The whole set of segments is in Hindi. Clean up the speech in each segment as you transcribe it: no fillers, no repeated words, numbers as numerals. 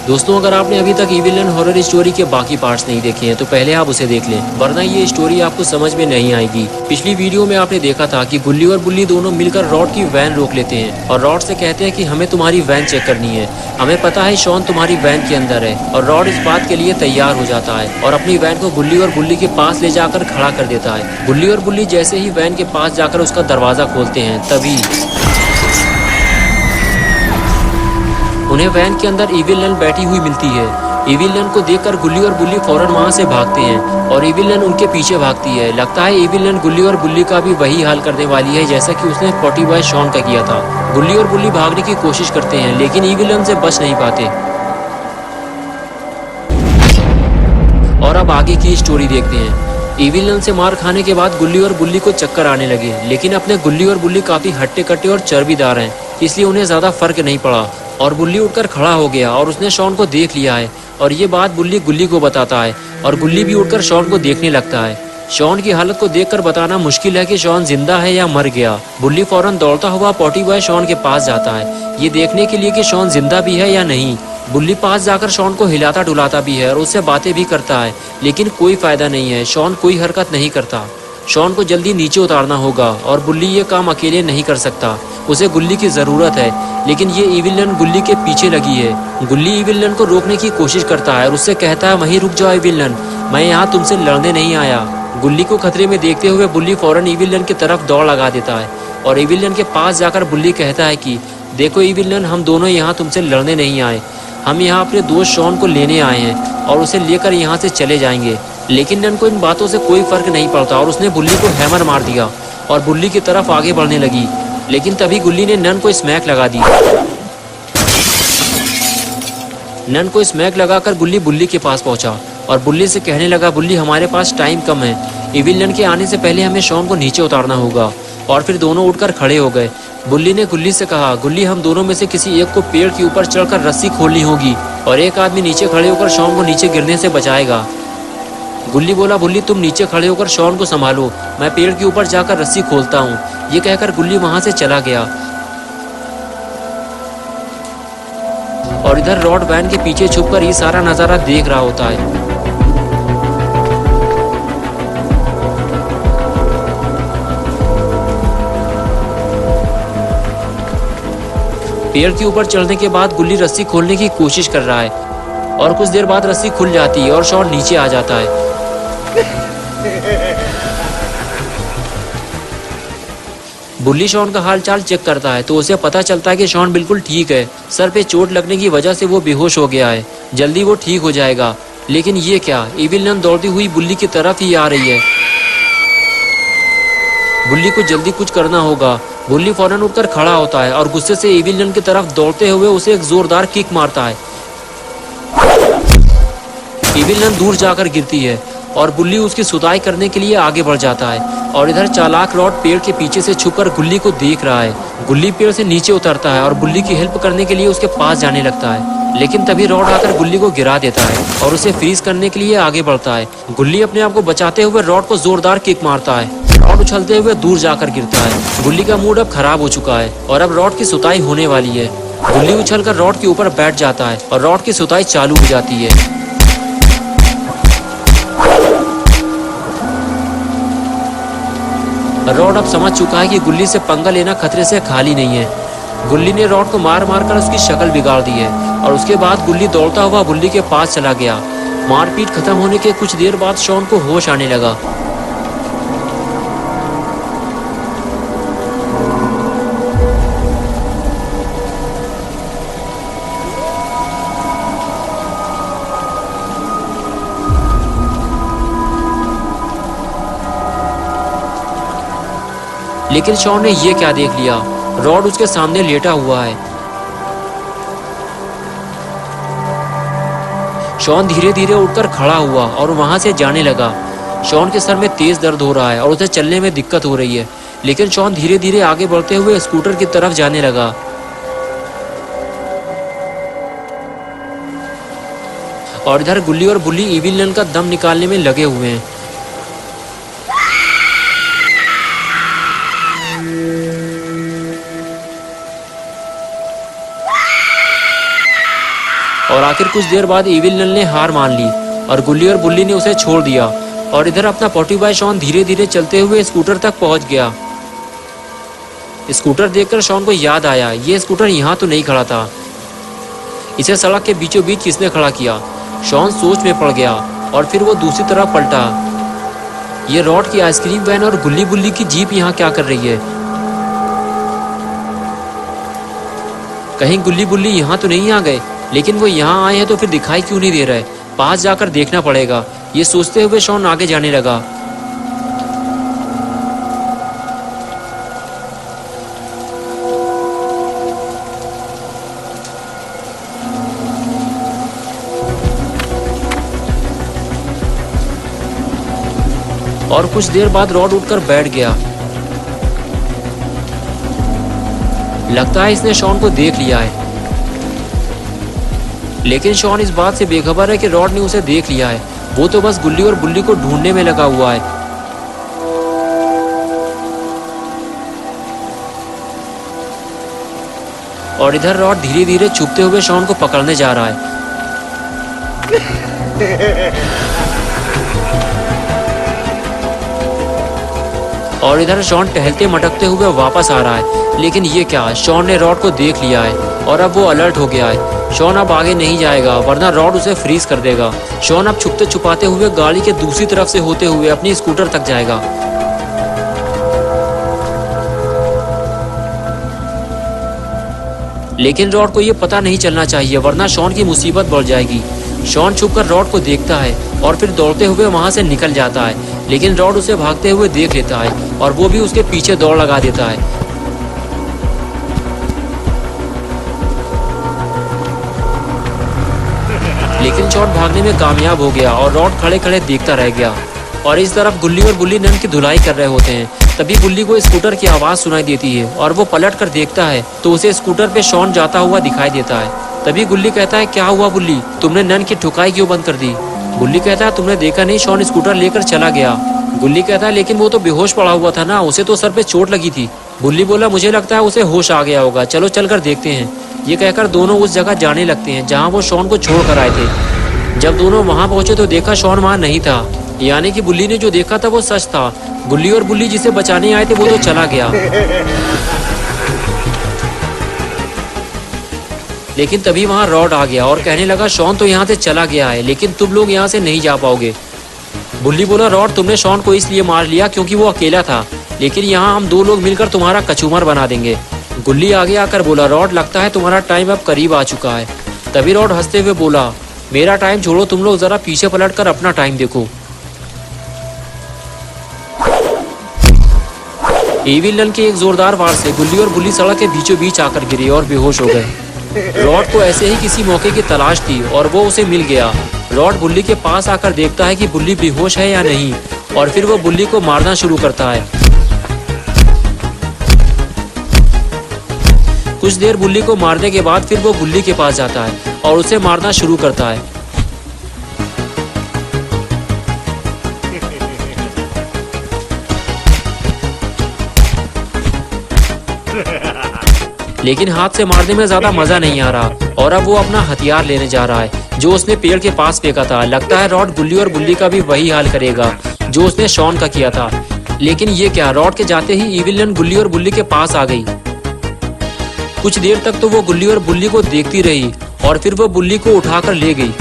दोस्तों, अगर आपने अभी तक इविल हॉरर स्टोरी के बाकी पार्ट्स नहीं देखे हैं तो पहले आप उसे देख लें, वरना ये स्टोरी आपको समझ में नहीं आएगी। पिछली वीडियो में आपने देखा था कि गुल्ली और बुल्ली दोनों मिलकर रॉड की वैन रोक लेते हैं और रॉड से कहते हैं कि हमें तुम्हारी वैन चेक करनी है, हमें पता है शॉन तुम्हारी वैन के अंदर है। और रॉड इस बात के लिए तैयार हो जाता है और अपनी वैन को गुल्ली और बुल्ली के पास ले जाकर खड़ा कर देता है। गुल्ली और बुल्ली जैसे ही वैन के पास जाकर उसका दरवाजा खोलते हैं, तभी उन्हें वैन के अंदर इविल नन बैठी हुई मिलती है। इविल नन को देखकर गुल्ली और बुल्ली फौरन वहां से भागते हैं और इविल नन उनके पीछे भागती है। लगता है इविल नन गुल्ली और बुल्ली का भी वही हाल करने वाली है जैसा कि उसने पॉटी बॉय शॉन का किया था। गुल्ली और बुल्ली भागने की कोशिश करते हैं लेकिन इविल नन से बच नहीं पाते। और अब आगे की स्टोरी देखते हैं। इविल नन से मार खाने के बाद गुल्ली और बुल्ली को चक्कर आने लगे, लेकिन अपने गुल्ली और बुल्ली काफी हट्टे कट्टे और चर्बीदार हैं, इसलिए उन्हें ज्यादा फर्क नहीं पड़ा। और बुल्ली उठकर खड़ा हो गया और उसने शॉन को देख लिया है और ये बात बुल्ली गुल्ली को बताता है और गुल्ली भी उठकर शॉन को देखने लगता है। शॉन की हालत को देखकर बताना मुश्किल है कि शॉन जिंदा है या मर गया। बुल्ली फौरन दौड़ता हुआ पॉटी बॉय शॉन के पास जाता है, ये देखने के लिए कि शॉन जिंदा भी है या नहीं। बुल्ली पास जाकर शॉन को हिलाता डुलाता भी है और उससे बातें भी करता है, लेकिन कोई फायदा नहीं है, शॉन कोई हरकत नहीं करता। शॉन को जल्दी नीचे उतारना होगा और बुल्ली ये काम अकेले नहीं कर सकता, उसे गुल्ली की जरूरत है। लेकिन ये इविल नन गुल्ली के पीछे लगी है। गुल्ली इविल नन को रोकने की कोशिश करता है और उससे कहता है, वहीं रुक जाओ इविल नन, मैं यहाँ तुमसे लड़ने नहीं आया। गुल्ली को खतरे में देखते हुए बुल्ली फौरन इविल नन की तरफ दौड़ लगा देता है और इविल नन के पास जाकर बुल्ली कहता है कि देखो इविल नन, हम दोनों यहाँ तुमसे लड़ने नहीं आए, हम यहाँ अपने दोस्त शॉन को लेने आए हैं और उसे लेकर यहाँ से चले जाएंगे। लेकिन नन को इन बातों से कोई फर्क नहीं पड़ता और उसने बुल्ली को हैमर मार दिया और बुल्ली की तरफ आगे बढ़ने लगी। लेकिन तभी गुल्ली ने नन को स्मैक लगा दी। नन को स्मैक लगाकर गुल्ली बुल्ली के पास पहुंचा और बुल्ली से कहने लगा, बुल्ली हमारे पास टाइम कम है, इविल नन के आने से पहले हमें शॉन को नीचे उतारना होगा। और फिर दोनों उठकर खड़े हो गए। बुल्ली ने गुल्ली से कहा, गुल्ली हम दोनों में से किसी एक को पेड़ के ऊपर चढ़कर रस्सी खोलनी होगी और एक आदमी नीचे खड़े होकर शॉन को नीचे गिरने से बचाएगा। गुल्ली बोला, बुल्ली तुम नीचे खड़े होकर शॉन को संभालो, मैं पेड़ के ऊपर जाकर रस्सी खोलता हूँ। ये कहकर गुल्ली वहां से चला गया और इधर रॉड वैन के पीछे छुपकर ये सारा नजारा देख रहा होता है। पेड़ के ऊपर चढ़ने के बाद गुल्ली रस्सी खोलने की कोशिश कर रहा है और कुछ देर बाद रस्सी खुल जाती है और शॉन नीचे आ जाता है। बुल्ली शॉन का हाल चाल चेक करता है तो उसे पता चलता है कि शॉन बिल्कुल ठीक है, सर पे चोट लगने की वजह से वो बेहोश हो गया है, जल्दी वो ठीक हो जाएगा। लेकिन ये क्या, इविल नन दौड़ती हुई बुल्ली की तरफ ही आ रही है। बुल्ली को जल्दी कुछ करना होगा। बुल्ली फौरन उठकर खड़ा होता है और गुस्से से इविल नन की तरफ दौड़ते हुए उसे एक जोरदार किक मारता है। इविल नन दूर जाकर गिरती है और बुल्ली उसकी सुताई करने के लिए आगे बढ़ जाता है और इधर चालाक रॉड पेड़ के पीछे से छुपकर गुल्ली को देख रहा है। गुल्ली पेड़ से नीचे उतरता है और बुल्ली की हेल्प करने के लिए उसके पास जाने लगता है, लेकिन तभी रॉड आकर गुल्ली को गिरा देता है और उसे फ्रीज करने के लिए आगे बढ़ता है। गुल्ली अपने आप को बचाते हुए रॉड को जोरदार किक मारता है। रॉड उछलते हुए दूर जाकर गिरता है। गुल्ली का मूड अब खराब हो चुका है और अब रॉड की सुताई होने वाली है। गुल्ली उछलकर रॉड के ऊपर बैठ जाता है और रॉड की सुताई चालू हो जाती है। रॉड अब समझ चुका है कि गुल्ली से पंगा लेना खतरे से खाली नहीं है। गुल्ली ने रॉड को मार मार कर उसकी शक्ल बिगाड़ दी है और उसके बाद गुल्ली दौड़ता हुआ बुल्ली के पास चला गया। मारपीट खत्म होने के कुछ देर बाद शॉन को होश आने लगा। लेकिन शॉन ने ये क्या देख लिया, रॉड उसके सामने लेटा हुआ है। शॉन धीरे धीरे उठकर खड़ा हुआ और वहां से जाने लगा। शॉन के सर में तेज दर्द हो रहा है और उसे चलने में दिक्कत हो रही है, लेकिन शॉन धीरे धीरे आगे बढ़ते हुए स्कूटर की तरफ जाने लगा। और इधर गुल्ली और बुल्ली इविल नन का दम निकालने में लगे हुए हैं। और आखिर कुछ देर बाद इविल नन ने हार मान ली और गुल्ली और बुल्ली ने उसे छोड़ दिया। और इधर अपना पोटी बॉय शॉन धीरे धीरे चलते हुए स्कूटर तक पहुंच गया। स्कूटर देखकर शॉन को याद आया, ये स्कूटर यहाँ तो नहीं खड़ा था, इसे सड़क के बीचों बीच किसने खड़ा किया। शॉन सोच में पड़ गया और फिर वो दूसरी तरफ पलटा। ये रॉड की आइसक्रीम वैन और गुल्ली बुल्ली की जीप यहाँ क्या कर रही है? कहीं गुल्ली बुल्ली यहाँ तो नहीं आ गए? लेकिन वो यहाँ आए हैं तो फिर दिखाई क्यों नहीं दे रहा है? पास जाकर देखना पड़ेगा, ये सोचते हुए शॉन आगे जाने लगा। और कुछ देर बाद रॉड उठकर बैठ गया। लगता है इसने शॉन को देख लिया है, लेकिन शॉन इस बात से बेखबर है कि रॉड ने उसे देख लिया है। वो तो बस गुल्ली और बुल्ली को ढूंढने में लगा हुआ है। और इधर रॉड धीरे धीरे छुपते हुए शॉन को पकड़ने जा रहा है। और इधर शॉन टहलते मटकते हुए वापस आ रहा है। लेकिन ये क्या, शॉन ने रॉड को देख लिया है और अब वो अलर्ट हो गया है। शॉन अब आगे नहीं जाएगा वरना रॉड उसे फ्रीज कर देगा। शॉन अब छुपते छुपाते हुए गाड़ी के दूसरी तरफ से होते हुए अपनी स्कूटर तक जाएगा। लेकिन रॉड को ये पता नहीं चलना चाहिए वरना शॉन की मुसीबत बढ़ जाएगी। शॉन छुपकर रॉड को देखता है और फिर दौड़ते हुए वहां से निकल जाता है। लेकिन रॉड उसे भागते हुए देख लेता है और वो भी उसके पीछे दौड़ लगा देता है। लेकिन शॉन भागने में कामयाब हो गया और रॉड खड़े खड़े देखता रह गया। और इस तरफ गुल्ली और बुल्ली नन की धुलाई कर रहे होते हैं। तभी बुल्ली को स्कूटर की आवाज सुनाई देती है और वो पलट कर देखता है तो उसे स्कूटर पे शॉन जाता हुआ दिखाई देता है। तभी गुल्ली कहता है, क्या हुआ बुल्ली, तुमने नन की ठुकाई क्यों बंद कर दी? बुल्ली कहता है, तुमने देखा नहीं शॉन स्कूटर लेकर चला गया। गुल्ली कहता है, लेकिन वो तो बेहोश पड़ा हुआ था ना, उसे तो सर पे चोट लगी थी। बुल्ली बोला, मुझे लगता है उसे होश आ गया होगा, चलो चलकर देखते हैं। ये कहकर दोनों उस जगह जाने लगते हैं जहाँ वो शॉन को छोड़ कर आए थे। जब दोनों वहाँ पहुंचे तो देखा शॉन वहाँ नहीं था, यानी कि बुल्ली ने जो देखा था वो सच था। गुल्ली और बुल्ली जिसे बचाने आए थे वो तो चला गया। लेकिन तभी वहाँ रॉड आ गया और कहने लगा, शॉन तो यहाँ से चला गया है लेकिन तुम लोग यहाँ से नहीं जा पाओगे। बुल्ली बोला, रॉड तुमने शॉन को इसलिए मार लिया क्योंकि वो अकेला था, लेकिन यहाँ हम दो लोग मिलकर तुम्हारा कचूमर बना देंगे। गुल्ली आगे आकर बोला, रॉड लगता है तुम्हारा टाइम अब करीब आ चुका है। तभी रॉड हंसते हुए बोला, मेरा टाइम छोड़ो, तुम लोग जरा पीछे पलट कर अपना टाइम देखो। इविल नन के एक जोरदार वार से गुल्ली और बुल्ली सड़क के बीचों बीच आकर गिरे और बेहोश हो गए। रॉड को ऐसे ही किसी मौके की तलाश थी और वो उसे मिल गया। रॉड बुल्ली के पास आकर देखता है कि बुल्ली बेहोश है या नहीं और फिर वो बुल्ली को मारना शुरू करता है। कुछ देर बुल्ली को मारने के बाद फिर वो बुल्ली के पास जाता है और उसे मारना शुरू करता है। लेकिन हाथ से मारने में ज्यादा मजा नहीं आ रहा और अब वो अपना हथियार लेने जा रहा है जो उसने पेड़ के पास फेंका था। लगता है रॉड गुल्ली और बुल्ली का भी वही हाल करेगा जो उसने शॉन का किया था। लेकिन ये क्या, रॉड के जाते ही इविल नन गुल्ली और बुल्ली के पास आ गई। कुछ देर तक तो वो गुल्ली और बुल्ली को देखती रही और फिर वो बुल्ली को उठाकर ले गई।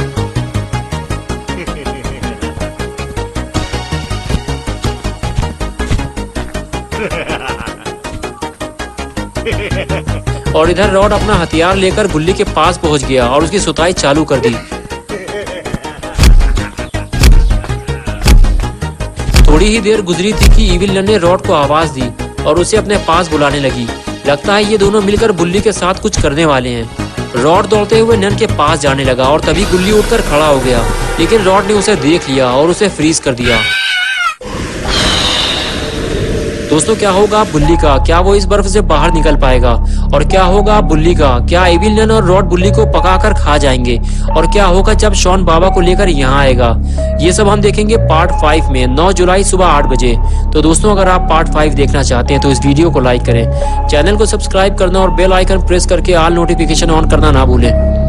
और इधर रॉड अपना हथियार लेकर बुल्ली के पास पहुंच गया और उसकी सुताई चालू कर दी। थोड़ी ही देर गुजरी थी कि इविल नन ने रॉड को आवाज दी और उसे अपने पास बुलाने लगी। लगता है ये दोनों मिलकर बुल्ली के साथ कुछ करने वाले हैं। रॉड दौड़ते हुए नन के पास जाने लगा और तभी गुल्ली उठकर खड़ा हो गया, लेकिन रॉड ने उसे देख लिया और उसे फ्रीज कर दिया। दोस्तों, क्या होगा बुल्ली का? क्या वो इस बर्फ से बाहर निकल पाएगा? और क्या होगा बुल्ली का? क्या इविल नन और रॉड बुल्ली को पकाकर खा जाएंगे? और क्या होगा जब शॉन बाबा को लेकर यहाँ आएगा? ये सब हम देखेंगे पार्ट 5 में 9 जुलाई सुबह 8 बजे। तो दोस्तों, अगर आप पार्ट 5 देखना चाहते हैं तो इस वीडियो को लाइक करें, चैनल को सब्सक्राइब करना और बेल आइकन प्रेस करके ऑल नोटिफिकेशन ऑन करना ना भूलें।